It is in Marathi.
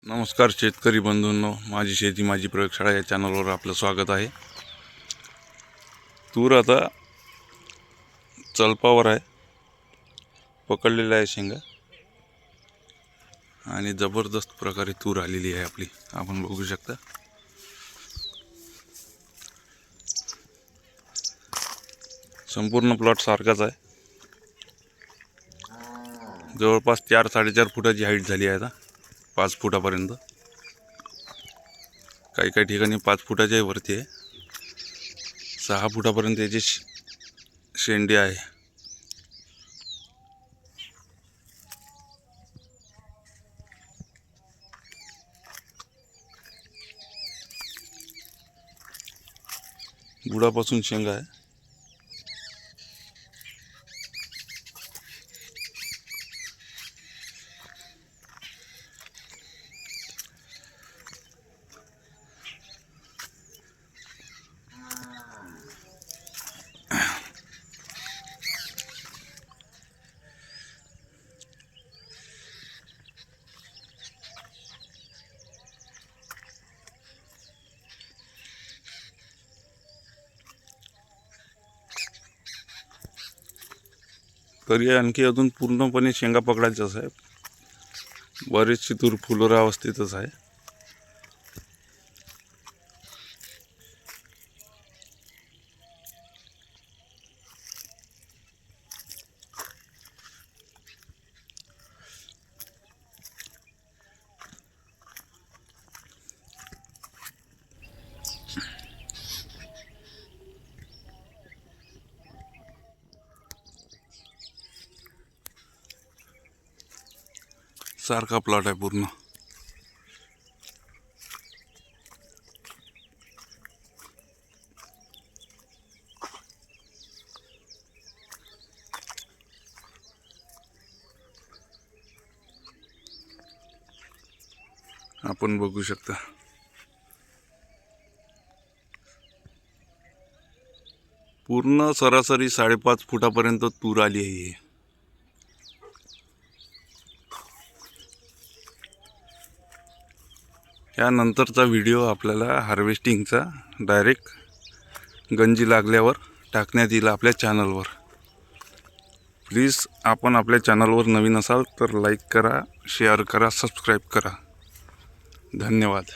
नमस्कार शेतकरी बंधूंनो, माझी शेती माझी प्रयोगशाळा या चॅनलवर आपलं स्वागत आहे। तूर आता चलपावर आहे, पकडलेला आहे शेंगा आणि जबरदस्त प्रकारे तूर आलेली आहे आपली, आपण बघू शकता। संपूर्ण प्लॉट सारखाच आहे, जवळपास 4-4.5 फुटाची हाईट झाली आहे आता, 5 फुटापर्यंत, काही ठिकाणी 5 फुटाच्या वरती आहे, 6 फुटापर्यंत याची शेंडी आहे। बुडापासून शेंगा आहे, तरी आणखी अजून पूर्णपणे शेंगा पकडायचाच आहे, बरेचशी तूर फुलोरा अवस्थेतच आहे। सारखा प्लॉट आहे पूर्ण। आपण बघू शकता, पूर्ण सरासरी 5.5 फुटापर्यंत तूर आली आहे। यानंतरचा व्हिडिओ आपल्याला हार्वेस्टिंगचा डायरेक्ट गंजी लागल्यावर टाकण्यात येईल आपल्या चॅनलवर। प्लीज आपण आपल्या चॅनलवर नवीन असाल तर लाईक करा, शेअर करा, सबस्क्राईब करा। धन्यवाद।